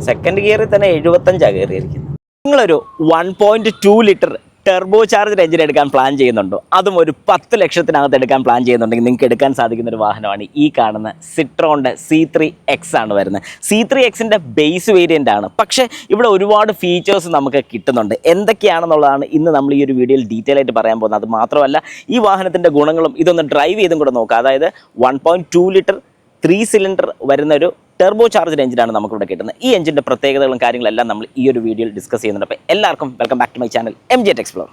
Second ഗിയറിൽ തന്നെ 75 കയറിയിരിക്കുന്നത്. നിങ്ങളൊരു 1.2 litre Turbo charger engine എടുക്കാൻ പ്ലാൻ ചെയ്യുന്നുണ്ടോ? അതും ഒരു 10 ലക്ഷത്തിനകത്ത് എടുക്കാൻ പ്ലാൻ ചെയ്യുന്നുണ്ടെങ്കിൽ നിങ്ങൾക്ക് എടുക്കാൻ സാധിക്കുന്ന ഒരു വാഹനമാണ് ഈ കാണുന്ന സിട്രോണിൻ്റെ C3X ആണ് വരുന്നത്. C3Xൻ്റെ ബേസ് വേരിയൻ്റ് ആണ്. പക്ഷേ ഇവിടെ ഒരുപാട് ഫീച്ചേഴ്സ് നമുക്ക് കിട്ടുന്നുണ്ട്. എന്തൊക്കെയാണെന്നുള്ളതാണ് ഇന്ന് നമ്മൾ ഈ ഒരു വീഡിയോയിൽ ഡീറ്റെയിൽ ആയിട്ട് പറയാൻ പോകുന്നത്. അത് മാത്രമല്ല ഈ വാഹനത്തിൻ്റെ ഗുണങ്ങളും ഇതൊന്ന് ഡ്രൈവ് ചെയ്തും കൂടെ നോക്കുക. അതായത് 1.2 ലിറ്റർ 3 സിലിണ്ടർ വരുന്ന ഒരു ടെർബോ ചാർജർ എഞ്ചിനാണ് നമുക്കിവിടെ കിട്ടുന്നത്. ഈ എഞ്ചിൻ്റെ പ്രത്യേകതകളും കാര്യങ്ങളെല്ലാം നമ്മൾ ഈ ഒരു വീഡിയോയിൽ ഡിസ്കസ് ചെയ്യുന്നുണ്ട്. അപ്പോൾ എല്ലാവർക്കും welcome back to my channel MJ Explore.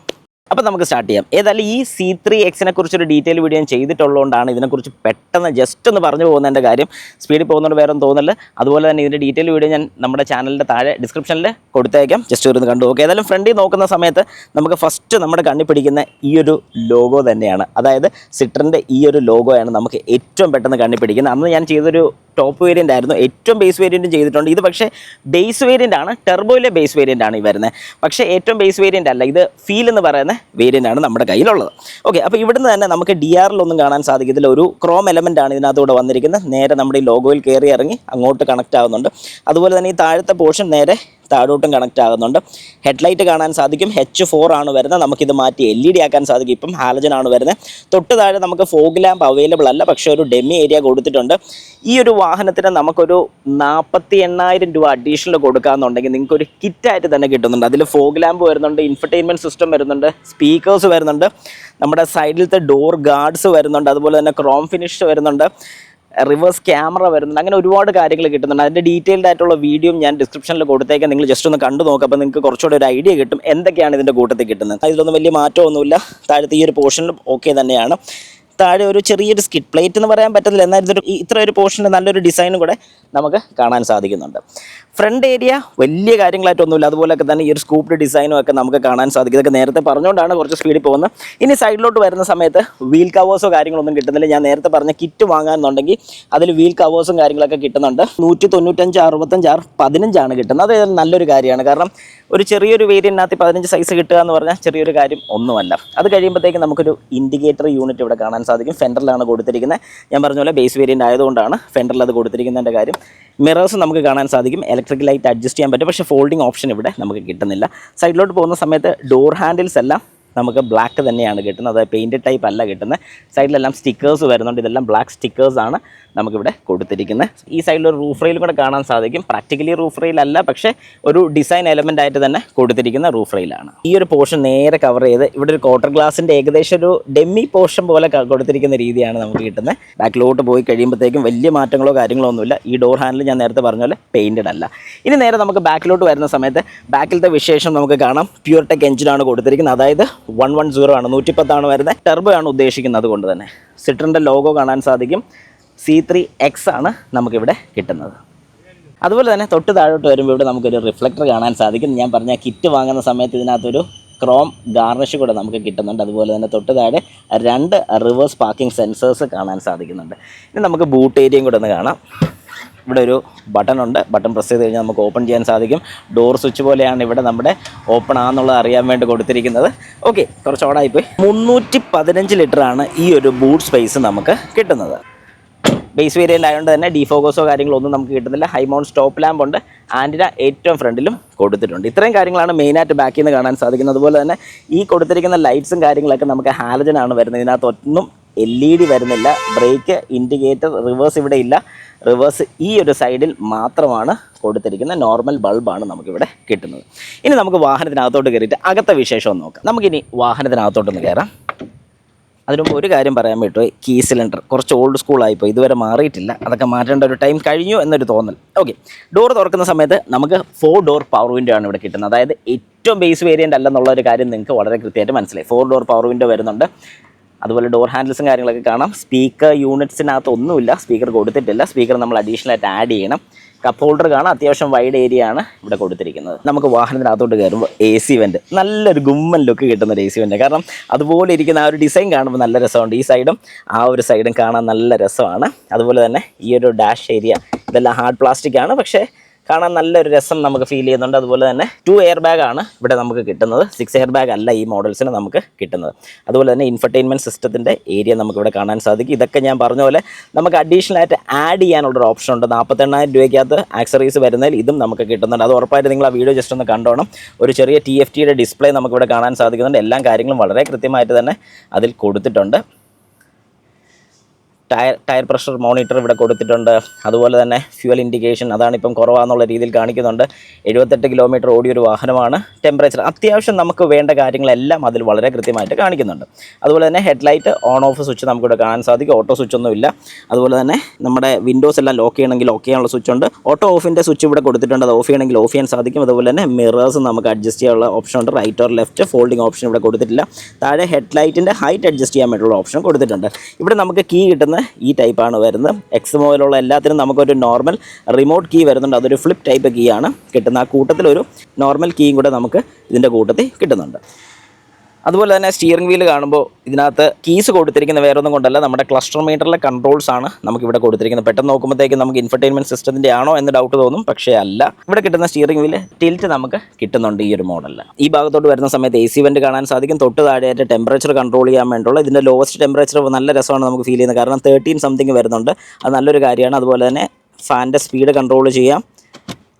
അപ്പോൾ നമുക്ക് സ്റ്റാർട്ട് ചെയ്യാം. ഏതായാലും ഈ C3Xനെ കുറിച്ചൊരു ഡീറ്റെയിൽ വീഡിയോ ഞാൻ ചെയ്തിട്ടുള്ളതുകൊണ്ടാണ് ഇതിനെക്കുറിച്ച് പെട്ടെന്ന് ജസ്റ്റ് ഒന്ന് പറഞ്ഞു പോകുന്നതിൻ്റെ കാര്യം. സ്പീഡിൽ പോകുന്നതുകൊണ്ട് വേറെ ഒന്നും തോന്നില്ല. അതുപോലെ തന്നെ ഇതിൻ്റെ ഡീറ്റെയിൽ വീഡിയോ ഞാൻ നമ്മുടെ ചാനലിൻ്റെ താഴെ ഡിസ്ക്രിപ്ഷനിൽ കൊടുത്തേക്കാം. ജസ്റ്റ് ഒരു കണ്ടു നോക്കുക. ഏതായാലും ഫ്രണ്ടിൽ നോക്കുന്ന സമയത്ത് നമുക്ക് ഫസ്റ്റ് നമ്മുടെ കണ്ണിൽ പിടിക്കുന്ന ഈ ഒരു ലോഗോ തന്നെയാണ്. അതായത് സിട്രൻ്റെ ഈ ഒരു ലോഗോയാണ് നമുക്ക് ഏറ്റവും പെട്ടെന്ന് കണ്ണിൽ പിടിക്കുന്നത്. അന്ന് ഞാൻ ചെയ്തൊരു ടോപ്പ് വേരിയൻ്റ് ആയിരുന്നു. ഏറ്റവും ബേസ് വേരിയൻറ്റും ചെയ്തിട്ടുണ്ട്. ഇത് പക്ഷേ ബേസ് വേരിയൻ്റ് ആണ്, ടെർബോയിലെ ബേസ് വേരിയൻ്റ് ആണ് ഈ വരുന്നത്. പക്ഷേ ഏറ്റവും ബേസ് വേരിയൻ്റ് അല്ല, ഇത് ഫീൽ എന്ന് പറയുന്ന വേരിയൻ്റ് ആണ് നമ്മുടെ കയ്യിലുള്ളത്. ഓക്കെ, അപ്പോൾ ഇവിടുന്ന് തന്നെ നമുക്ക് DRLൊന്നും കാണാൻ സാധിക്കത്തില്ല. ഒരു ക്രോം എലമെൻ്റ് ആണ് ഇതിനകത്തൂടെ വന്നിരിക്കുന്നത്. നേരെ നമ്മുടെ ഈ ലോഗോയിൽ കയറി ഇറങ്ങി അങ്ങോട്ട് കണക്റ്റ് ആകുന്നുണ്ട്. അതുപോലെ തന്നെ ഈ താഴത്തെ പോർഷൻ നേരെ താഴോട്ടും കണക്റ്റ് ആകുന്നുണ്ട്. ഹെഡ്ലൈറ്റ് കാണാൻ സാധിക്കും. H4 ആണ് വരുന്നത്. നമുക്കിത് മാറ്റി LED ആക്കാൻ സാധിക്കും. ഇപ്പം ഹാലജൻ ആണ് വരുന്നത്. തൊട്ട് താഴെ നമുക്ക് ഫോഗ് ലാമ്പ് അവൈലബിൾ അല്ല, പക്ഷേ ഒരു ഡെമി ഏരിയ കൊടുത്തിട്ടുണ്ട്. ഈ ഒരു വാഹനത്തിന് നമുക്കൊരു 48,000 രൂപ അഡീഷണൽ കൊടുക്കാമെന്നുണ്ടെങ്കിൽ നിങ്ങൾക്കൊരു കിറ്റായിട്ട് തന്നെ കിട്ടുന്നുണ്ട്. അതിൽ ഫോഗ് ലാമ്പ് വരുന്നുണ്ട്, ഇൻഫർടൈൻമെൻറ്റ് സിസ്റ്റം വരുന്നുണ്ട്, സ്പീക്കേഴ്സ് വരുന്നുണ്ട്, നമ്മുടെ സൈഡിലത്തെ ഡോർ ഗാർഡ്സ് വരുന്നുണ്ട്, അതുപോലെ തന്നെ ക്രോം ഫിനിഷ് വരുന്നുണ്ട്, റിവേഴ്സ് ക്യാമറ വരുന്നുണ്ട്. അങ്ങനെ ഒരുപാട് കാര്യങ്ങൾ കിട്ടുന്നുണ്ട്. അതിൻ്റെ ഡീറ്റെയിൽഡ് ആയിട്ടുള്ള വീഡിയോ ഞാൻ ഡിസ്ക്രിപ്ഷനിൽ കൊടുത്തേക്കാം. നിങ്ങൾ ജസ്റ്റ് ഒന്ന് കണ്ടു നോക്കുക. അപ്പോൾ നിങ്ങൾക്ക് കുറച്ചുകൂടി ഒരു ഐഡിയ കിട്ടും എന്തൊക്കെയാണ് ഇതിൻ്റെ കൂട്ടത്തിൽ കിട്ടുന്നത്. അതിലൊന്നും വലിയ മാറ്റമൊന്നുമില്ല. താഴത്തെ ഈ ഒരു പോർഷനിലും ഓക്കെ തന്നെയാണ്. താഴെ ഒരു ചെറിയൊരു സ്കിഡ് പ്ലേറ്റ് എന്ന് പറയാൻ പറ്റത്തില്ല, എന്നാൽ ഇതൊരു ഇത്ര ഒരു പോർഷനിൽ നല്ലൊരു ഡിസൈനും കൂടെ നമുക്ക് കാണാൻ സാധിക്കുന്നുണ്ട്. ഫ്രണ്ട് ഏരിയ വലിയ കാര്യങ്ങളായിട്ടൊന്നുമില്ല. അതുപോലെയൊക്കെ തന്നെ ഈ ഒരു സ്കൂപ്ഡ് ഡിസൈനും ഒക്കെ നമുക്ക് കാണാൻ സാധിക്കും. ഇതൊക്കെ നേരത്തെ പറഞ്ഞുകൊണ്ടാണ് കുറച്ച് സ്പീഡിൽ പോകുന്നത്. ഇനി സൈഡിലോട്ട് വരുന്ന സമയത്ത് വീൽ കവേഴ്സോ കാര്യങ്ങളൊന്നും കിട്ടുന്നില്ല. ഞാൻ നേരത്തെ പറഞ്ഞ കിറ്റ് വാങ്ങാമെന്നുണ്ടെങ്കിൽ അതിൽ വീൽ കവേഴ്സും കാര്യങ്ങളൊക്കെ കിട്ടുന്നുണ്ട്. 195, 65, 15 കിട്ടുന്നത്. അത് നല്ലൊരു കാര്യമാണ്. കാരണം ഒരു ചെറിയൊരു വേരിയൻറ്റിനകത്ത് 15 സൈസ് കിട്ടുക എന്ന് പറഞ്ഞാൽ ചെറിയൊരു കാര്യം ഒന്നുമല്ല. അത് കഴിയുമ്പോഴത്തേക്ക് നമുക്കൊരു ഇൻഡിക്കേറ്റർ യൂണിറ്റ് ഇവിടെ കാണാൻ സാധിക്കും. ഫെൻഡറിലാണ് കൊടുത്തിരിക്കുന്നത്. ഞാൻ പറഞ്ഞ പോലെ ബേസ് വേരിയൻ്റ് ആയതുകൊണ്ടാണ് ഫെൻഡറിൽ അത് കൊടുത്തിരിക്കുന്നതിൻ്റെ കാര്യം. മിറേഴ്സ് നമുക്ക് കാണാൻ സാധിക്കും. ഇലക്ട്രിക് ലൈറ്റ് അഡ്ജസ്റ്റ് ചെയ്യാൻ പറ്റും, പക്ഷേ ഫോൾഡിംഗ് ഓപ്ഷൻ ഇവിടെ നമുക്ക് കിട്ടുന്നില്ല. സൈഡിലോട്ട് പോകുന്ന സമയത്ത് ഡോർ ഹാൻഡിൽസ് എല്ലാം നമുക്ക് ബ്ലാക്ക് തന്നെയാണ് കിട്ടുന്നത്. അത് പെയിൻറ്റഡ് ടൈപ്പ് അല്ല കിട്ടുന്നത്. സൈഡിലെല്ലാം സ്റ്റിക്കേഴ്സ് വരുന്നുണ്ട്. ഇതെല്ലാം ബ്ലാക്ക് സ്റ്റിക്കേഴ്സാണ് നമുക്കിവിടെ കൊടുത്തിരിക്കുന്നത്. ഈ സൈഡിലൊരു റൂഫ് റെയിലും കൂടെ കാണാൻ സാധിക്കും. പ്രാക്ടിക്കലി റൂഫ് റെയിൽ അല്ല, പക്ഷേ ഒരു ഡിസൈൻ എലമെൻ്റ് ആയിട്ട് തന്നെ കൊടുത്തിരിക്കുന്ന റൂഫ് റെയിലാണ്. ഈ ഒരു പോർഷൻ നേരെ കവർ ചെയ്ത് ഇവിടെ ഒരു ക്വാർട്ടർ ഗ്ലാസിൻ്റെ ഏകദേശം ഒരു ഡെമ്മി പോർഷൻ പോലെ കൊടുത്തിരിക്കുന്ന രീതിയാണ് നമുക്ക് കിട്ടുന്നത്. ബാക്കിലോട്ട് പോയി കഴിയുമ്പോഴത്തേക്കും വലിയ മാറ്റങ്ങളോ കാര്യങ്ങളോ ഒന്നുമില്ല. ഈ ഡോർ ഹാൻഡിൽ ഞാൻ നേരത്തെ പറഞ്ഞ പോലെ പെയിൻറ്റഡ് അല്ല. ഇനി നേരെ നമുക്ക് ബാക്കിലോട്ട് വരുന്ന സമയത്ത് ബാക്കിലത്തെ വിശേഷം നമുക്ക് കാണാം. പ്യൂർ ടെക് എഞ്ചിനാണ് കൊടുത്തിരിക്കുന്നത്. അതായത് 110 ആണ്, 110 വരുന്നത്. ടെർബോ ആണ് ഉദ്ദേശിക്കുന്നത്. അതുകൊണ്ട് തന്നെ സിട്രൻ്റെ ലോഗോ കാണാൻ സാധിക്കും. C3X ആണ് നമുക്കിവിടെ കിട്ടുന്നത്. അതുപോലെ തന്നെ തൊട്ട് താഴോട്ട് വരുമ്പോൾ ഇവിടെ നമുക്കൊരു റിഫ്ലക്ടർ കാണാൻ സാധിക്കും. ഞാൻ പറഞ്ഞ കിറ്റ് വാങ്ങുന്ന സമയത്ത് ഇതിനകത്തൊരു ക്രോം ഗാർണിഷ് കൂടെ നമുക്ക് കിട്ടുന്നുണ്ട്. അതുപോലെ തന്നെ തൊട്ട് താഴെ 2 റിവേഴ്സ് പാർക്കിംഗ് സെൻസേഴ്സ് കാണാൻ സാധിക്കുന്നുണ്ട്. ഇനി നമുക്ക് ബൂട്ട് ഏരിയയും കൂടെ ഒന്ന് കാണാം. ഇവിടെ ഒരു ബട്ടൺ ഉണ്ട്. ബട്ടൺ പ്രസ് ചെയ്ത് കഴിഞ്ഞാൽ നമുക്ക് ഓപ്പൺ ചെയ്യാൻ സാധിക്കും. ഡോർ സ്വിച്ച് പോലെയാണ് ഇവിടെ നമ്മുടെ ഓപ്പൺ ആണെന്നുള്ളത് അറിയാൻ വേണ്ടി കൊടുത്തിരിക്കുന്നത്. ഓക്കെ, കുറച്ച് ഓടായിപ്പോയി. 315 ലിറ്ററാണ് ഈ ഒരു ബൂട്ട് സ്പേസ് നമുക്ക് കിട്ടുന്നത്. ബേസ് വേരിയൻ്റ് ആയതുകൊണ്ട് തന്നെ ഡിഫോക്കസോ കാര്യങ്ങളോ ഒന്നും നമുക്ക് കിട്ടുന്നില്ല. ഹൈ മൗണ്ട് സ്റ്റോപ്പ് ലാമ്പ് ഉണ്ട്. ആൻറ്റിന ഏറ്റവും ഫ്രണ്ടിലും കൊടുത്തിട്ടുണ്ട്. ഇത്രയും കാര്യങ്ങളാണ് മെയിനായിട്ട് ബാക്കിൽ നിന്ന് കാണാൻ സാധിക്കുന്നത്. അതുപോലെ തന്നെ ഈ കൊടുത്തിരിക്കുന്ന ലൈറ്റ്സും കാര്യങ്ങളൊക്കെ നമുക്ക് ഹാലജനാണ് വരുന്നത്. ഇതിനകത്തൊന്നും LED വരുന്നില്ല. ബ്രേക്ക്, ഇൻഡിക്കേറ്റർ, റിവേഴ്സ് ഇവിടെ ഇല്ല. റിവേഴ്സ് ഈ ഒരു സൈഡിൽ മാത്രമാണ് കൊടുത്തിരിക്കുന്ന നോർമൽ ബൾബാണ് നമുക്കിവിടെ കിട്ടുന്നത്. ഇനി നമുക്ക് വാഹനത്തിനകത്തോട്ട് കയറിയിട്ട് അകത്തെ വിശേഷം ഒന്ന് നോക്കാം. നമുക്കിനി വാഹനത്തിനകത്തോട്ടൊന്ന് കയറാം. അതിനുമുമ്പ് ഒരു കാര്യം പറയാൻ പറ്റുമോ, കീ സിലിണ്ടർ കുറച്ച് ഓൾഡ് സ്കൂളായിപ്പോൾ ഇതുവരെ മാറിയിട്ടില്ല. അതൊക്കെ മാറ്റേണ്ട ഒരു ടൈം കഴിഞ്ഞു എന്നൊരു തോന്നൽ. ഓക്കെ, ഡോർ തുറക്കുന്ന സമയത്ത് നമുക്ക് 4 ഡോർ പവർ വിൻഡോ ആണ് ഇവിടെ കിട്ടുന്നത്. അതായത് ഏറ്റവും ബേസ് വേരിയൻ്റ് അല്ലെന്നുള്ള ഒരു കാര്യം നിങ്ങൾക്ക് വളരെ കൃത്യമായിട്ട് മനസ്സിലായി. 4 ഡോർ പവർ വിൻഡോ വരുന്നുണ്ട്. അതുപോലെ ഡോർ ഹാൻഡിൽസും കാര്യങ്ങളൊക്കെ കാണാം. സ്പീക്കർ യൂണിറ്റ്സിനകത്ത് ഒന്നുമില്ല, സ്പീക്കർ കൊടുത്തിട്ടില്ല. സ്പീക്കർ നമ്മൾ അഡീഷണൽ ആയിട്ട് ആഡ് ചെയ്യണം. കപ്പ് ഹോൾഡർ കാണാം. അത്യാവശ്യം വൈഡ് ഏരിയ ആണ് ഇവിടെ കൊടുത്തിരിക്കുന്നത്. നമുക്ക് വാഹനത്തിനകത്തോട്ട് കയറുമ്പോൾ AC വെൻ്റ്, നല്ലൊരു ഗുമ്മൻ ലുക്ക് കിട്ടുന്ന ഒരു AC വെൻ്റ്. കാരണം അതുപോലെ ഇരിക്കുന്ന ആ ഒരു ഡിസൈൻ കാണുമ്പോൾ നല്ല രസമുണ്ട്. ഈ സൈഡും ആ ഒരു സൈഡും കാണാൻ നല്ല രസമാണ്. അതുപോലെ തന്നെ ഈ ഒരു ഡാഷ് ഏരിയ ഇതെല്ലാം ഹാർഡ് പ്ലാസ്റ്റിക് ആണ്, പക്ഷേ കാണാൻ നല്ലൊരു രസം നമുക്ക് ഫീൽ ചെയ്യുന്നുണ്ട്. അതുപോലെ തന്നെ 2 എയർ ബാഗാണ് ഇവിടെ നമുക്ക് കിട്ടുന്നത്, 6 എയർ ബാഗ് അല്ല ഈ മോഡൽസിന് നമുക്ക് കിട്ടുന്നത്. അതുപോലെ തന്നെ ഇൻഫർടൈൻമെൻറ്റ് സിസ്റ്റത്തിൻ്റെ ഏരിയ നമുക്കിവിടെ കാണാൻ സാധിക്കും. ഇതൊക്കെ ഞാൻ പറഞ്ഞ പോലെ നമുക്ക് അഡീഷണൽ ആയിട്ട് ആഡ് ചെയ്യാനുള്ളൊരു ഓപ്ഷൻ ഉണ്ട്. 48,000 രൂപയ്ക്കകത്ത് ആക്സറീസ് വരുന്നതിൽ ഇതും നമുക്ക് കിട്ടുന്നുണ്ട്. അത് ഉറപ്പായിട്ട് നിങ്ങൾ ആ വീഡിയോ ജസ്റ്റ് ഒന്ന് കണ്ടോണം. ഒരു ചെറിയ TFTയുടെ ഡിസ്പ്ലേ നമുക്കിവിടെ കാണാൻ സാധിക്കുന്നുണ്ട്. എല്ലാ കാര്യങ്ങളും വളരെ കൃത്യമായിട്ട് തന്നെ അതിൽ കൊടുത്തിട്ടുണ്ട്. ടയർ പ്രഷർ മോണിറ്റർ ഇവിടെ കൊടുത്തിട്ടുണ്ട്. അതുപോലെ തന്നെ ഫ്യൂവൽ ഇൻഡിക്കേഷൻ അതാണിപ്പം കുറവാന്നുള്ള രീതിയിൽ കാണിക്കുന്നുണ്ട്. 78 കിലോമീറ്റർ ഓടിയൊരു വാഹനമാണ്. ടെമ്പറേച്ചർ അത്യാവശ്യം നമുക്ക് വേണ്ട കാര്യങ്ങളെല്ലാം അതിൽ വളരെ കൃത്യമായിട്ട് കാണിക്കുന്നുണ്ട്. അതുപോലെ തന്നെ ഹെഡ്ലൈറ്റ് ഓൺ ഓഫ് സ്വിച്ച് നമുക്കിവിടെ കാണാൻ സാധിക്കും. ഓട്ടോ സ്വിച്ച് ഒന്നുമില്ല. അതുപോലെ തന്നെ നമ്മുടെ വിൻഡോസ് എല്ലാം ലോക്ക് ചെയ്യണമെങ്കിൽ ലോക്ക് ചെയ്യാനുള്ള സ്വിച്ച് ഉണ്ട്. ഓട്ടോ ഓഫിൻ്റെ സ്വിച്ച് ഇവിടെ കൊടുത്തിട്ടുണ്ട്. അത് ഓഫ് ചെയ്യണമെങ്കിൽ ഓഫ് ചെയ്യാൻ സാധിക്കും. അതുപോലെ തന്നെ മിറേഴ്സ് നമുക്ക് അഡ്ജസ്റ്റ് ചെയ്യാനുള്ള ഓപ്ഷൻ ഉണ്ട്. Right or left folding option ഇവിടെ കൊടുത്തിട്ടില്ല. താഴെ ഹെഡ്ലൈറ്റിൻ്റെ ഹൈറ്റ് അഡ്ജസ്റ്റ് ചെയ്യാൻ വേണ്ടിയുള്ള ഓപ്ഷൻ കൊടുത്തിട്ടുണ്ട്. ഇവിടെ നമുക്ക് കീ കിട്ടുന്ന ഈ ടൈപ്പാണ് വരുന്നത്. എക്സ് മുതലുള്ള എല്ലാത്തിനും നമുക്കൊരു നോർമൽ റിമോട്ട് കീ വരുന്നുണ്ട്. അതൊരു ഫ്ലിപ്പ് ടൈപ്പ് കീ ആണ് കിട്ടുന്നത്. ആ കൂട്ടത്തിലൊരു നോർമൽ കീയും കൂടെ നമുക്ക് ഇതിൻ്റെ കൂട്ടത്തിൽ കിട്ടുന്നുണ്ട്. അതുപോലെ തന്നെ സ്റ്റിയറിംഗ് വീല് കാണുമ്പോൾ ഇതിനകത്ത് കീസ് കൊടുത്തിരിക്കുന്ന വേറെ ഒന്നും കൊണ്ടല്ല, നമ്മുടെ ക്ലസ്റ്റർ മീറ്ററിലെ കൺട്രോൾസ് ആണ് നമുക്കിവിടെ കൊടുത്തിരിക്കുന്നത്. പെട്ടെന്ന് നോക്കുമ്പോഴത്തേക്കും നമുക്ക് ഇൻഫർടൈൻമെൻറ്റ് സിസ്റ്റത്തിൻ്റെ ആണോ എന്ന് ഡൗട്ട് തോന്നും, പക്ഷേ അല്ല. ഇവിടെ കിട്ടുന്ന സ്റ്റിയറിംഗ് വീല് ടിൽറ്റ് നമുക്ക് കിട്ടുന്നുണ്ട് ഈ ഒരു മോഡലിൽ. ഈ ഭാഗത്തോട്ട് വരുന്ന സമയത്ത് AC വെൻ്റ് കാണാൻ സാധിക്കും. തൊട്ട് താഴെയായിട്ട് ടെമ്പറേച്ചർ കൺട്രോൾ ചെയ്യാൻ വേണ്ടിയുള്ള ഇതിൻ്റെ ലോവസ്റ്റ് ടെമ്പറേച്ചർ നല്ല രസമാണ് നമുക്ക് ഫീൽ ചെയ്യുന്നത്. കാരണം 13 സംതിങ് വരുന്നുണ്ട്. അത് നല്ലൊരു കാര്യമാണ്. അതുപോലെ തന്നെ ഫാനിൻ്റെ സ്പീഡ് കൺട്രോൾ ചെയ്യാം.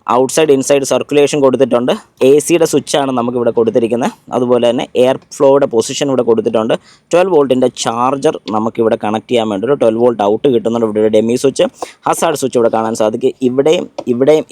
ഔട്ട്സൈഡ് ഇൻസൈഡ് സർക്കുലേഷൻ കൊടുത്തിട്ടുണ്ട്. ACയുടെ സ്വിച്ചാണ് നമുക്കിവിടെ കൊടുത്തിരിക്കുന്നത്. അതുപോലെ തന്നെ എയർ ഫ്ലോയുടെ പൊസിഷൻ ഇവിടെ കൊടുത്തിട്ടുണ്ട്. 12 വോൾട്ടിൻ്റെ ചാർജർ നമുക്കിവിടെ കണക്ട് ചെയ്യാൻ വേണ്ടി ഒരു 12 വോൾട്ട് ഔട്ട് കിട്ടുന്നുണ്ട്. ഇവിടെ ഒരു ഡെമി സ്വിച്ച്, ഹസാർഡ് സ്വിച്ച് ഇവിടെ കാണാൻ സാധിക്കും. ഇവിടെയും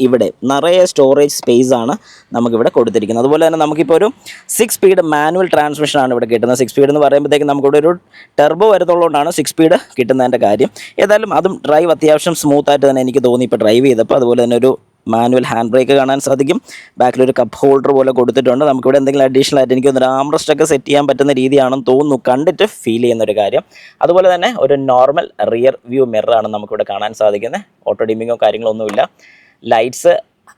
നിറയെ സ്റ്റോറേജ് സ്പേസ് ആണ് നമുക്കിവിടെ കൊടുത്തിരിക്കുന്നത്. അതുപോലെ തന്നെ നമുക്കിപ്പോൾ ഒരു 6 സ്പീഡ് മാനുവൽ ട്രാൻസ്മിഷനാണ് ഇവിടെ കിട്ടുന്നത്. 6 സ്പീഡ് എന്ന് പറയുമ്പോഴത്തേക്കും നമുക്കിവിടെ ഒരു ടെർബോ വരുന്നുള്ളതുകൊണ്ടാണ് 6 സ്പീഡ് കിട്ടുന്നതിൻ്റെ കാര്യം. ഏതായാലും അതും ഡ്രൈവ് അത്യാവശ്യം സ്മൂത്തായിട്ട് തന്നെ എനിക്ക് തോന്നി ഇപ്പോൾ ഡ്രൈവ് ചെയ്തപ്പോൾ. അതുപോലെ തന്നെ ഒരു മാനുവൽ ഹാൻഡ് ബ്രേക്ക് കാണാൻ സാധിക്കും. ബാക്കിലൊരു കപ്പ് ഹോൾഡർ പോലെ കൊടുത്തിട്ടുണ്ട്. നമുക്കിവിടെ എന്തെങ്കിലും അഡീഷണൽ ആയിട്ട് എനിക്കൊന്നൊരു ആംറസ്റ്റൊക്കെ സെറ്റ് ചെയ്യാൻ പറ്റുന്ന രീതിയാണെന്ന് തോന്നുന്നു, കണ്ടിട്ട് ഫീൽ ചെയ്യുന്നൊരു കാര്യം. അതുപോലെ തന്നെ ഒരു നോർമൽ റിയർ വ്യൂ മിററാണ് നമുക്കിവിടെ കാണാൻ സാധിക്കുന്നത്. ഓട്ടോ ഡിമ്മിങ്ങോ കാര്യങ്ങളൊന്നുമില്ല. ലൈറ്റ്സ്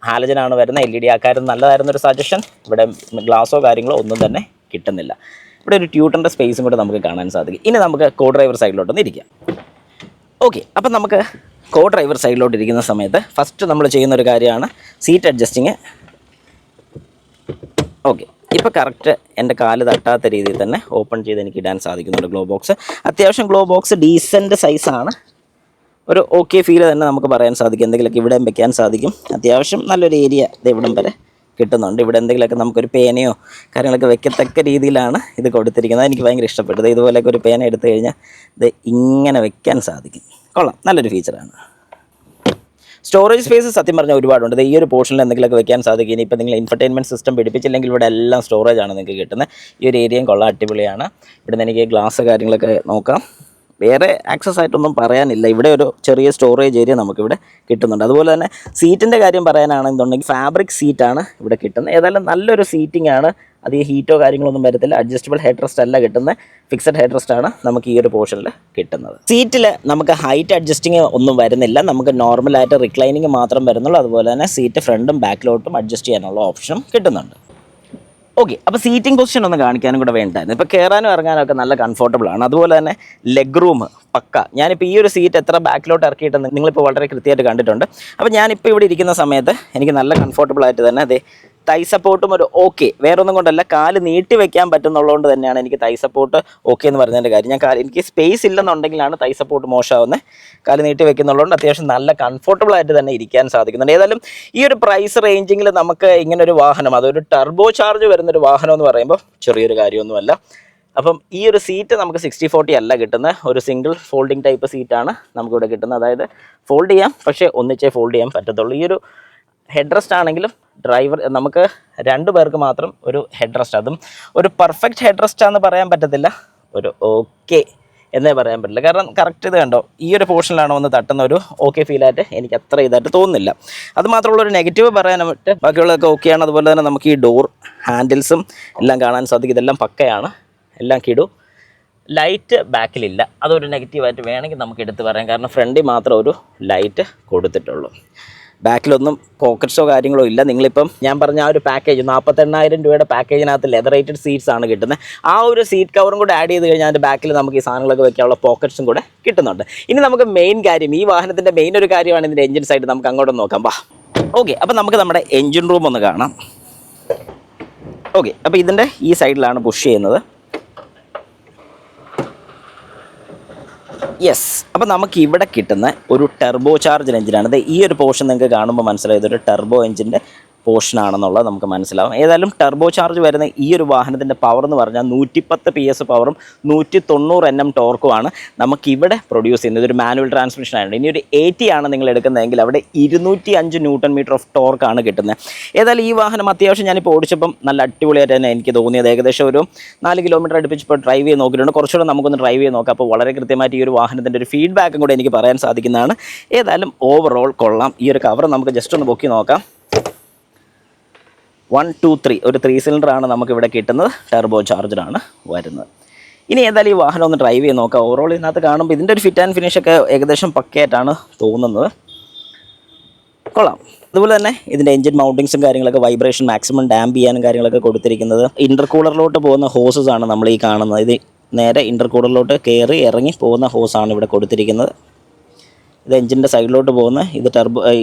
ഹാലജനാണ് വരുന്നത്. LED ആക്കാരും നല്ലതായിരുന്നൊരു സജഷൻ. ഇവിടെ ഗ്ലാസോ കാര്യങ്ങളോ ഒന്നും തന്നെ കിട്ടുന്നില്ല. ഇവിടെ ഒരു ട്യൂട്ടറിൻ്റെ സ്പേസും കൂടെ നമുക്ക് കാണാൻ സാധിക്കും. ഇനി നമുക്ക് കോ ഡ്രൈവർ സൈഡിലോട്ടൊന്ന് ഇരിക്കാം. ഓക്കെ, അപ്പം നമുക്ക് കോ ഡ്രൈവർ സൈഡിലോട്ട് ഇരിക്കുന്ന സമയത്ത് ഫസ്റ്റ് നമ്മൾ ചെയ്യുന്ന ഒരു കാര്യമാണ് സീറ്റ് അഡ്ജസ്റ്റിങ്. ഓക്കെ, ഇപ്പോൾ കറക്റ്റ് എൻ്റെ കാല് തട്ടാത്ത രീതിയിൽ തന്നെ ഓപ്പൺ ചെയ്ത് എനിക്ക് ഇടാൻ സാധിക്കുന്നുണ്ട് ഗ്ലോ ബോക്സ്. അത്യാവശ്യം ഗ്ലോ ബോക്സ് ഡീസൻറ്റ് സൈസാണ്. ഒരു ഓക്കെ ഫീൽ തന്നെ നമുക്ക് പറയാൻ സാധിക്കും. എന്തെങ്കിലുമൊക്കെ ഇവിടെ വെക്കാൻ സാധിക്കും. അത്യാവശ്യം നല്ലൊരു ഏരിയ ഇവിടം വരെ കിട്ടുന്നുണ്ട്. ഇവിടെ എന്തെങ്കിലുമൊക്കെ നമുക്കൊരു പേനയോ കാര്യങ്ങളൊക്കെ വെക്കത്തക്ക രീതിയിലാണ് ഇത് കൊടുത്തിരിക്കുന്നത്. എനിക്ക് ഭയങ്കര ഇഷ്ടപ്പെട്ടത്. ഇതുപോലെയൊക്കെ ഒരു പേന എടുത്തു കഴിഞ്ഞാൽ ഇത് ഇങ്ങനെ വെക്കാൻ സാധിക്കും. കൊള്ളാം, നല്ലൊരു ഫീച്ചറാണ്. സ്റ്റോറേജ് സ്പേസ് സത്യം പറഞ്ഞാൽ ഒരുപാടുണ്ട്. ഈ ഒരു പോർഷനിൽ എന്തെങ്കിലുമൊക്കെ വെക്കാൻ സാധിക്കും. ഇനിയിപ്പോൾ നിങ്ങൾ ഇൻഫർടൈൻമെൻറ്റ് സിസ്റ്റം പിടിപ്പിച്ചില്ലെങ്കിൽ ഇവിടെ എല്ലാം സ്റ്റോറേജാണ് നിങ്ങൾക്ക് കിട്ടുന്നത്. ഈ ഒരു ഏരിയയും കൊള്ളാം, അടിപൊളിയാണ്. ഇവിടെ നിന്ന് എനിക്ക് ഗ്ലാസ് കാര്യങ്ങളൊക്കെ നോക്കാം. വേറെ ആക്സസ് ആയിട്ടൊന്നും പറയാനില്ല. ഇവിടെ ഒരു ചെറിയ സ്റ്റോറേജ് ഏരിയ നമുക്കിവിടെ കിട്ടുന്നുണ്ട്. അതുപോലെ തന്നെ സീറ്റിൻ്റെ കാര്യം പറയാനാണെന്നുണ്ടെങ്കിൽ ഫാബ്രിക് സീറ്റാണ് ഇവിടെ കിട്ടുന്നത്. ഏതായാലും നല്ലൊരു സീറ്റിംഗ് ആണ്. അത് ഈ ഹീറ്റോ കാര്യങ്ങളൊന്നും വരത്തില്ല. അഡ്ജസ്റ്റബിൾ ഹെഡ് റെസ്റ്റ് അല്ല കിട്ടുന്നത്, ഫിക്സഡ് ഹെഡ് റെസ്റ്റ് ആണ് നമുക്ക് ഈ ഒരു പോർഷനിൽ കിട്ടുന്നത്. സീറ്റിൽ നമുക്ക് ഹൈറ്റ് അഡ്ജസ്റ്റിങ് ഒന്നും വരുന്നില്ല. നമുക്ക് നോർമലായിട്ട് റിക്ലൈനിങ് മാത്രം വരുന്നുള്ളൂ. അതുപോലെ തന്നെ സീറ്റ് ഫ്രണ്ടും ബാക്കിലോട്ടും അഡ്ജസ്റ്റ് ചെയ്യാനുള്ള ഓപ്ഷനും കിട്ടുന്നുണ്ട്. ഓക്കെ, അപ്പോൾ സീറ്റിംഗ് പൊസിഷൻ ഒന്ന് കാണിക്കാനും കൂടെ വേണ്ടായിരുന്നു. ഇപ്പോൾ കയറാനും ഇറങ്ങാനും ഒക്കെ നല്ല കംഫർട്ടബിൾ ആണ്. അതുപോലെ തന്നെ ലെഗ് റൂം പക്ക. ഞാനിപ്പോൾ ഈ ഒരു സീറ്റ് എത്ര ബാക്കിലോട്ട് ഇറക്കിയിട്ടെന്ന് നിങ്ങളിപ്പോൾ വളരെ കൃത്യമായിട്ട് കണ്ടിട്ടുണ്ട്. അപ്പോൾ ഞാനിപ്പോൾ ഇവിടെ ഇരിക്കുന്ന സമയത്ത് എനിക്ക് നല്ല കംഫർട്ടബിളായിട്ട് തന്നെ അതേ തൈ സപ്പോർട്ടും ഒരു ഓക്കെ. വേറൊന്നും കൊണ്ടല്ല, കാല് നീട്ടി വെക്കാൻ പറ്റുന്നുള്ളതുകൊണ്ട് തന്നെയാണ് എനിക്ക് തൈ സപ്പോർട്ട് ഓക്കെ എന്ന് പറഞ്ഞതിൻ്റെ കാര്യം. എനിക്ക് സ്പേസ് ഇല്ലെന്നുണ്ടെങ്കിലാണ് തൈ സപ്പോർട്ട് മോശമാവുന്നത്. കാല് നീട്ടി വെക്കുന്നുള്ളതുകൊണ്ട് അത്യാവശ്യം നല്ല കംഫർട്ടബിളായിട്ട് തന്നെ ഇരിക്കാൻ സാധിക്കുന്നുണ്ട്. ഏതായാലും ഈ ഒരു പ്രൈസ് റേഞ്ചിങ്ങിൽ നമുക്ക് ഇങ്ങനൊരു വാഹനം, അതൊരു ടർബോ ചാർജ് വരുന്നൊരു വാഹനം എന്ന് പറയുമ്പോൾ ചെറിയൊരു കാര്യമൊന്നുമല്ല. അപ്പം ഈ ഒരു സീറ്റ് നമുക്ക് 60/40 അല്ല കിട്ടുന്നത്. ഒരു സിംഗിൾ ഫോൾഡിംഗ് ടൈപ്പ് സീറ്റാണ് നമുക്കിവിടെ കിട്ടുന്നത്. അതായത് ഫോൾഡ് ചെയ്യാം, പക്ഷേ ഒന്നിച്ചേ ഫോൾഡ് ചെയ്യാൻ പറ്റത്തുള്ളൂ. ഈ ഒരു ഹെഡ് റെസ്റ്റ് ആണെങ്കിലും ഡ്രൈവർ നമുക്ക് 2 പേർക്ക് മാത്രം ഒരു ഹെഡ് റെസ്റ്റ്. അതും ഒരു പെർഫെക്റ്റ് ഹെഡ് റെസ്റ്റാന്ന് പറയാൻ പറ്റത്തില്ല, ഒരു ഓക്കെ എന്നേ പറയാൻ പറ്റില്ല. കാരണം കറക്റ്റ് ഇത് കണ്ടോ, ഈ ഒരു പോർഷനിലാണോ ഒന്ന് തട്ടുന്ന ഒരു ഓക്കെ ഫീലായിട്ട് എനിക്ക് അത്ര ഇതായിട്ട് തോന്നുന്നില്ല. അതുമാത്രമുള്ള ഒരു നെഗറ്റീവ് പറയാനായിട്ട് ബാക്കിയുള്ളതൊക്കെ ഓക്കെയാണ്. അതുപോലെ തന്നെ നമുക്ക് ഈ ഡോർ ഹാൻഡിൽസും എല്ലാം കാണാൻ സാധിക്കും. ഇതെല്ലാം പക്കയാണ്, എല്ലാം കിടു. ലൈറ്റ് ബാക്കിലില്ല, അതൊരു നെഗറ്റീവായിട്ട് വേണമെങ്കിൽ നമുക്ക് എടുത്ത് പറയാം. കാരണം ഫ്രണ്ടിൽ മാത്രം ഒരു ലൈറ്റ് കൊടുത്തിട്ടുള്ളൂ. ബാക്കിലൊന്നും പോക്കറ്റ്സോ കാര്യങ്ങളോ ഇല്ല. നിങ്ങളിപ്പം ഞാൻ പറഞ്ഞ ആ ഒരു പാക്കേജ് 48,000 രൂപയുടെ പാക്കേജിനകത്ത് ലെതറേറ്റഡ് സീറ്റ്സ് ആണ് കിട്ടുന്നത്. ആ ഒരു സീറ്റ് കവറും കൂടെ ആഡ് ചെയ്ത് കഴിഞ്ഞാൽ അതിൻ്റെ ബാക്കിൽ നമുക്ക് ഈ സാധനങ്ങളൊക്കെ വെക്കാനുള്ള പോക്കറ്റ്സും കൂടെ കിട്ടുന്നുണ്ട്. ഇനി നമുക്ക് മെയിൻ കാര്യം, ഈ വാഹനത്തിൻ്റെ മെയിൻ ഒരു കാര്യമാണ് ഇതിൻ്റെ എഞ്ചിൻ സൈഡ്. നമുക്ക് അങ്ങോട്ട് നോക്കാം. വാ. ഓക്കെ, അപ്പോൾ നമുക്ക് നമ്മുടെ എൻജിൻ റൂം ഒന്ന് കാണാം. ഓക്കെ, അപ്പോൾ ഇതിൻ്റെ ഈ സൈഡിലാണ് പുഷ് ചെയ്യുന്നത്. യെസ്, അപ്പോൾ നമുക്ക് ഇവിടെ കിട്ടുന്ന ഒരു ടെർബോ ചാർജ് എഞ്ചിനാണ്. ഈ ഒരു പോർഷൻ നിങ്ങൾക്ക് കാണുമ്പോൾ മനസ്സിലായത് ഒരു ടെർബോ എഞ്ചിൻ്റെ പോർഷനാണെന്നുള്ളത് നമുക്ക് മനസ്സിലാവും. ഏതായാലും ടെർബോ ചാർജ് വരുന്ന ഈ ഒരു വാഹനത്തിൻ്റെ പവർ എന്ന് പറഞ്ഞാൽ 110 PS പവറും 190 Nm ടോർക്കുമാണ് നമുക്കിവിടെ പ്രൊഡ്യൂസ് ചെയ്യുന്നത്. ഇതൊരു മാനുവൽ ട്രാൻസ്മിഷൻ ആയതുകൊണ്ട്. ഇനി ഒരു 80 ആണ് നിങ്ങൾ എടുക്കുന്നതെങ്കിൽ അവിടെ 205 Nm ഓഫ് ടോർക്കാണ് കിട്ടുന്നത്. ഏതായാലും ഈ വാഹനം അത്യാവശ്യം ഞാനിപ്പോൾ ഓടിച്ചപ്പം നല്ല അടിപൊളിയായിട്ട് തന്നെ എനിക്ക് തോന്നിയത്. ഏകദേശം ഒരു 4 കിലോമീറ്റർ അടുപ്പിച്ചിപ്പോൾ ഡ്രൈവ് ചെയ്ത് നോക്കിയിട്ടുണ്ട്. കുറച്ചുകൂടെ നമുക്കൊന്ന് ഡ്രൈവ് ചെയ്ത് നോക്കാം. അപ്പോൾ വളരെ കൃത്യമായിട്ട് ഈ ഒരു വാഹനത്തിൻ്റെ ഒരു ഫീഡ്ബാക്കും കൂടെ എനിക്ക് പറയാൻ സാധിക്കുന്നതാണ്. ഏതായാലും ഓവറോൾ കൊള്ളാം. ഈ ഒരു കവർ നമുക്ക് ജസ്റ്റ് ഒന്ന് പൊക്കി നോക്കാം. 1 2 3 ഒരു 3 സിലിണ്ടറാണ് നമുക്കിവിടെ കിട്ടുന്നത്. ടെർബോ ചാർജറാണ് വരുന്നത്. ഇനി ഏതായാലും ഈ വാഹനം ഒന്ന് ഡ്രൈവ് ചെയ്ത് നോക്കാം. ഓവറോൾ ഇതിനകത്ത് കാണുമ്പോൾ ഇതിൻ്റെ ഒരു ഫിറ്റ് ആൻഡ് ഫിനിഷൊക്കെ ഏകദേശം പക്കയായിട്ടാണ് തോന്നുന്നത്. കൊള്ളാം. അതുപോലെ തന്നെ ഇതിൻ്റെ എഞ്ചിൻ മൗണ്ടിങ്സും കാര്യങ്ങളൊക്കെ വൈബ്രേഷൻ മാക്സിമം ഡാമ്പ് ചെയ്യാനും കാര്യങ്ങളൊക്കെ കൊടുത്തിരിക്കുന്നത്. ഇൻ്റർകൂളറിലോട്ട് പോകുന്ന ഹോസസ് ആണ് നമ്മൾ ഈ കാണുന്നത്. ഇത് നേരെ ഇൻ്റർകൂളറിലോട്ട് കയറി ഇറങ്ങി പോകുന്ന ഹോസാണ് ഇവിടെ കൊടുത്തിരിക്കുന്നത്. ഇത് എഞ്ചിൻ്റെ സൈഡിലോട്ട് പോകുന്ന, ഇത്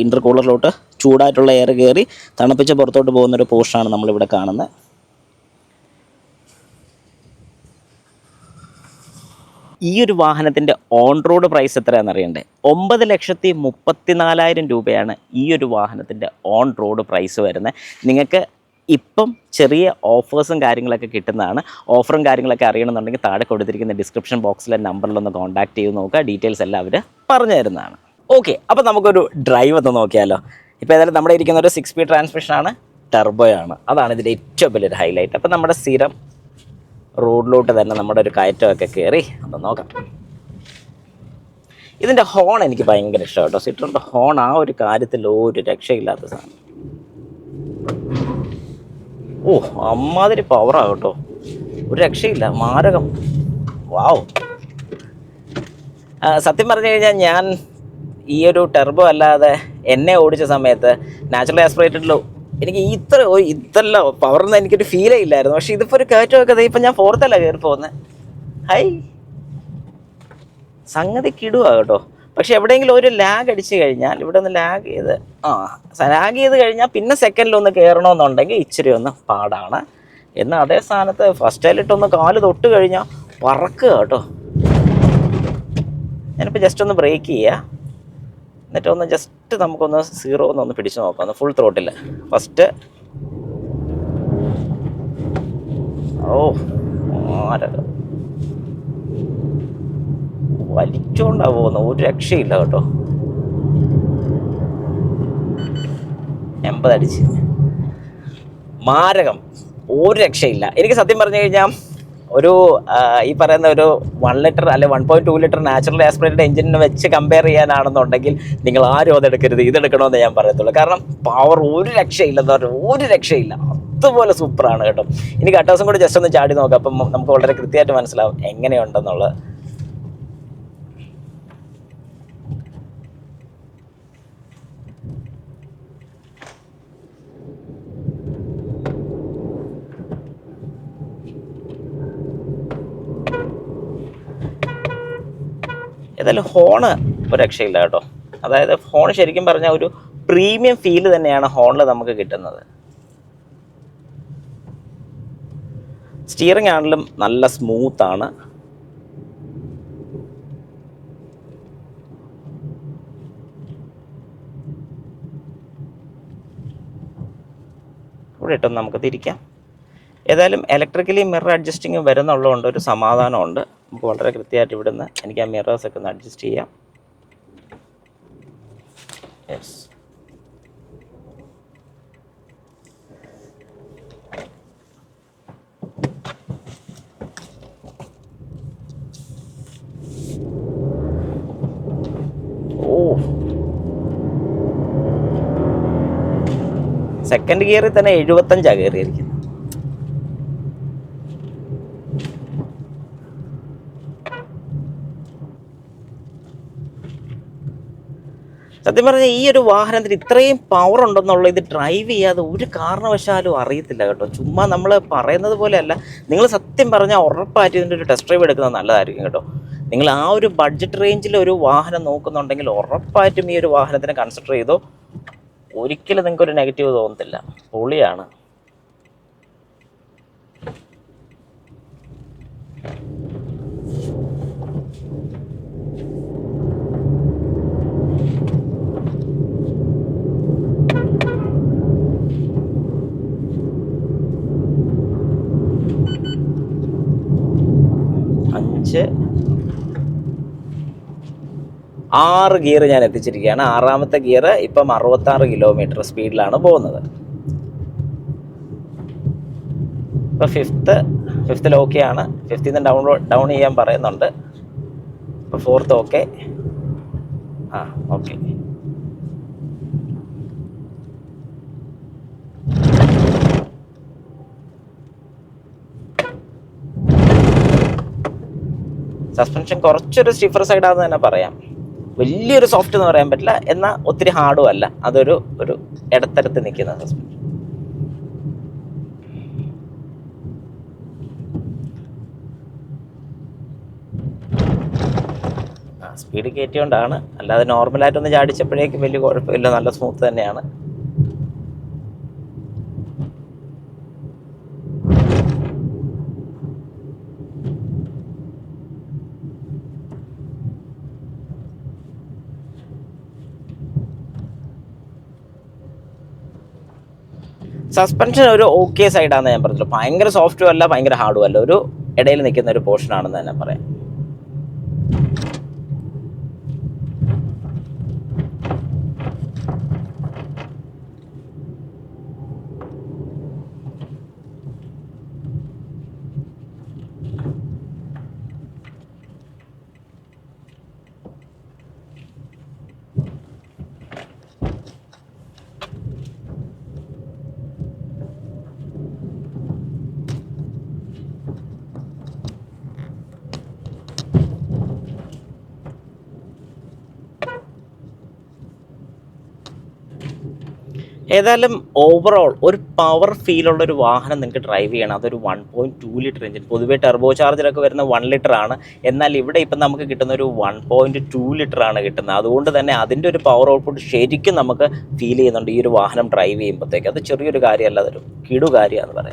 ഇൻ്റർകൂളറിലോട്ട് ചൂടായിട്ടുള്ള എയർ കയറി തണുപ്പിച്ച് പുറത്തോട്ട് പോകുന്നൊരു പോർഷനാണ് നമ്മളിവിടെ കാണുന്നത്. ഈ ഒരു വാഹനത്തിൻ്റെ ഓൺ റോഡ് പ്രൈസ് എത്രയാണെന്ന് അറിയണ്ടേ? 9,34,000 രൂപയാണ് ഈ ഒരു വാഹനത്തിൻ്റെ ഓൺ റോഡ് പ്രൈസ് വരുന്നത്. നിങ്ങൾക്ക് ഇപ്പം ചെറിയ ഓഫേഴ്സും കാര്യങ്ങളൊക്കെ കിട്ടുന്നതാണ്. ഓഫറും കാര്യങ്ങളൊക്കെ അറിയണമെന്നുണ്ടെങ്കിൽ താഴെ കൊടുത്തിരിക്കുന്ന ഡിസ്ക്രിപ്ഷൻ ബോക്സിലെ നമ്പറിലൊന്ന് കോൺടാക്ട് ചെയ്ത് നോക്കുക. ഡീറ്റെയിൽസ് എല്ലാം അവർ പറഞ്ഞു തരുന്നതാണ്. ഓക്കെ, അപ്പോൾ നമുക്കൊരു ഡ്രൈവ് ഒന്ന് നോക്കിയാലോ. ഇപ്പോൾ ഏതായാലും നമ്മുടെ ഇരിക്കുന്ന ഒരു 6 സ്പീഡ് ട്രാൻസ്മിഷനാണ്, ടെർബോയാണ്. അതാണ് ഇതിൻ്റെ ഏറ്റവും വലിയൊരു ഹൈലൈറ്റ്. അപ്പോൾ നമ്മുടെ സ്ഥിരം റോഡിലോട്ട് തന്നെ നമ്മുടെ ഒരു കയറ്റമൊക്കെ കയറി ഒന്ന് നോക്കാം. ഇതിൻ്റെ ഹോൺ എനിക്ക് ഭയങ്കര ഇഷ്ടം കേട്ടോ. സിട്രോണിൻ്റെ ഹോൺ ആ ഒരു കാര്യത്തിൽ ഒരു രക്ഷയില്ലാത്ത സാധനം. ഓ, അമ്മാതിരി പവറാണ് കേട്ടോ, ഒരു രക്ഷയില്ല, മാരകം. വാവ്. സത്യം പറഞ്ഞു കഴിഞ്ഞാൽ ഞാൻ ഈ ഒരു ടെർബോ അല്ലാതെ എന്നെ ഓടിച്ച സമയത്ത് നാച്ചുറൽ ആസ്പിറേറ്റഡിലോ എനിക്ക് ഇത്രല്ല പവറൊന്നും എനിക്കൊരു ഫീലേ ഇല്ലായിരുന്നു. പക്ഷേ ഇതിപ്പോൾ ഒരു കയറ്റമൊക്കെ ഇപ്പം ഞാൻ 4th കയറി പോകുന്നത്. ഹൈ, സംഗതി കിടുവാ കേട്ടോ. പക്ഷെ എവിടെയെങ്കിലും ഒരു ലാഗ് അടിച്ചു കഴിഞ്ഞാൽ, ഇവിടെ ഒന്ന് ലാഗ് ചെയ്ത് കഴിഞ്ഞാൽ പിന്നെ സെക്കൻഡിലൊന്ന് കയറണമെന്നുണ്ടെങ്കിൽ ഇച്ചിരി ഒന്ന് പാടാണ്. എന്നാൽ അതേ സ്ഥാനത്ത് ഫസ്റ്റിലിട്ടൊന്ന് കാല് തൊട്ട് കഴിഞ്ഞാൽ പറക്കുക കേട്ടോ. ഞാനിപ്പോൾ ജസ്റ്റ് ഒന്ന് ബ്രേക്ക് ചെയ്യുക, എന്നിട്ടൊന്ന് ജസ്റ്റ് നമുക്കൊന്ന് 0 എന്നൊന്ന് പിടിച്ച് നോക്കാം. ഒന്ന് ഫുൾ ത്രോട്ടിൽ ഫസ്റ്റ്. ഓ, ആരോ വലിച്ചോണ്ടാ പോകുന്നത്, ഒരു രക്ഷയില്ല കേട്ടോ. 80 അടിച്ച് മാരകം, ഒരു രക്ഷയില്ല. എനിക്ക് സത്യം പറഞ്ഞു കഴിഞ്ഞാൽ ഒരു ഈ പറയുന്ന ഒരു 1 ലിറ്റർ അല്ലെ 1.2 ലിറ്റർ നാച്ചുറൽ ആസ്പിറേറ്റഡ് എഞ്ചിനെ വെച്ച് കമ്പയർ ചെയ്യാനാണെന്നുണ്ടെങ്കിൽ നിങ്ങൾ ആരും അതെടുക്കരുത്, ഇതെടുക്കണമെന്ന് ഞാൻ പറയത്തുള്ളൂ. കാരണം പവർ ഒരു രക്ഷയില്ലെന്ന് പറഞ്ഞാൽ ഒരു രക്ഷയില്ല, അതുപോലെ സൂപ്പറാണ് കേട്ടോ. ഇനി കട്ടേഴ്സും കൂടി ജസ്റ്റ് ഒന്ന് ചാടി നോക്കാം. അപ്പം നമുക്ക് വളരെ കൃത്യമായിട്ട് മനസ്സിലാവും എങ്ങനെയുണ്ടെന്നുള്ളത്. ഏതായാലും ഹോണ് ഒരു രക്ഷയില്ല കേട്ടോ. അതായത് ഹോൺ ശരിക്കും പറഞ്ഞാൽ ഒരു പ്രീമിയം ഫീല് തന്നെയാണ് ഹോണിൽ നമുക്ക് കിട്ടുന്നത്. സ്റ്റിയറിംഗ് ആണെങ്കിലും നല്ല സ്മൂത്താണ്. ഇവിടെ ഇട്ടൊന്ന് നമുക്ക് തിരിക്കാം. ഏതായാലും ഇലക്ട്രിക്കലി മിറർ അഡ്ജസ്റ്റിങ് വരുന്നുള്ളതുകൊണ്ട് ഒരു സമാധാനമുണ്ട്. നമുക്ക് വളരെ കൃത്യമായിട്ട് ഇവിടുന്ന് എനിക്ക് ആ മിറേഴ്സൊക്കെ ഒന്ന് അഡ്ജസ്റ്റ് ചെയ്യാം. യെസ്, ഓ, സെക്കൻഡ് ഗിയറിൽ തന്നെ 75 കയറിയിരിക്കുന്നത്. സത്യം പറഞ്ഞാൽ ഈ ഒരു വാഹനത്തിന് ഇത്രയും പവർ ഉണ്ടെന്നുള്ളത് ഇത് ഡ്രൈവ് ചെയ്യാതെ ഒരു കാരണവശാലും അറിയത്തില്ല കേട്ടോ. ചുമ്മാ നമ്മൾ പറയുന്നത് പോലെയല്ല. നിങ്ങൾ സത്യം പറഞ്ഞാൽ ഉറപ്പായിട്ട് ഇതിൻ്റെ ഒരു ടെസ്റ്റ് ഡ്രൈവ് എടുക്കുന്നത് നല്ലതായിരിക്കും കേട്ടോ. നിങ്ങൾ ആ ഒരു ബഡ്ജറ്റ് റേഞ്ചിൽ ഒരു വാഹനം നോക്കുന്നുണ്ടെങ്കിൽ ഉറപ്പായിട്ടും ഈ ഒരു വാഹനത്തിനെ കൺസിഡർ ചെയ്തോ. ഒരിക്കലും നിങ്ങൾക്കൊരു നെഗറ്റീവ് തോന്നത്തില്ല. പൊളിയാണ്. അഞ്ച് 6 ഗിയർ ഞാൻ എത്തിച്ചിരിക്കുകയാണ്. 6ാമത്തെ ഗിയർ ഇപ്പം 66 കിലോമീറ്റർ സ്പീഡിലാണ് പോകുന്നത്. ഇപ്പോൾ ഫിഫ്ത്തിൽ ഓക്കെയാണ്. 5th നിന്ന് ഡൗൺ ചെയ്യാൻ പറയുന്നുണ്ട്. ഇപ്പോൾ 4th ഓക്കെ. ഓക്കെ. സസ്പെൻഷൻ കുറച്ചൊരു സ്റ്റിഫർ സൈഡാണെന്ന് തന്നെ പറയാം. വലിയൊരു സോഫ്റ്റ് എന്ന് പറയാൻ പറ്റില്ല, എന്നാൽ ഒത്തിരി ഹാർഡും അല്ല. അതൊരു ഇടത്തരത്ത് നിൽക്കുന്ന സസ്പെൻഷൻ. സ്പീഡ് കയറ്റിയോണ്ടാണ്, അല്ലാതെ നോർമലായിട്ടൊന്ന് ചാടിച്ചപ്പോഴേക്കും വലിയ കുഴപ്പമില്ല, നല്ല സ്മൂത്ത് തന്നെയാണ്. സസ്പെൻഷൻ ഒരു ഓക്കെ സൈഡാണെന്ന് ഞാൻ പറഞ്ഞില്ല. ഭയങ്കര സോഫ്റ്റും അല്ല, ഭയങ്കര ഹാർഡും അല്ല, ഒരു ഇടയിൽ നിൽക്കുന്ന ഒരു പോർഷനാണെന്ന് തന്നെ പറയാം. ഏതായാലും ഓവറോൾ ഒരു പവർ ഫീലുള്ളൊരു വാഹനം നിങ്ങൾക്ക് ഡ്രൈവ് ചെയ്യണം. അതൊരു 1.2 ലിറ്റർ എഞ്ചിൻ. പൊതുവേ ടെർബോ ചാർജറൊക്കെ വരുന്ന 1 ലിറ്റർ ആണ്. എന്നാൽ ഇവിടെ ഇപ്പം നമുക്ക് കിട്ടുന്ന ഒരു 1.2 ലിറ്റർ ആണ് കിട്ടുന്നത്. അതുകൊണ്ട് തന്നെ അതിൻ്റെ ഒരു പവർ ഔട്ട്പുട്ട് ശരിക്കും നമുക്ക് ഫീൽ ചെയ്യുന്നുണ്ട് ഈ ഒരു വാഹനം ഡ്രൈവ് ചെയ്യുമ്പോഴത്തേക്ക്. അത് ചെറിയൊരു കാര്യമല്ല, അതൊരു കിടു കാര്യമാണെന്ന് പറയാം.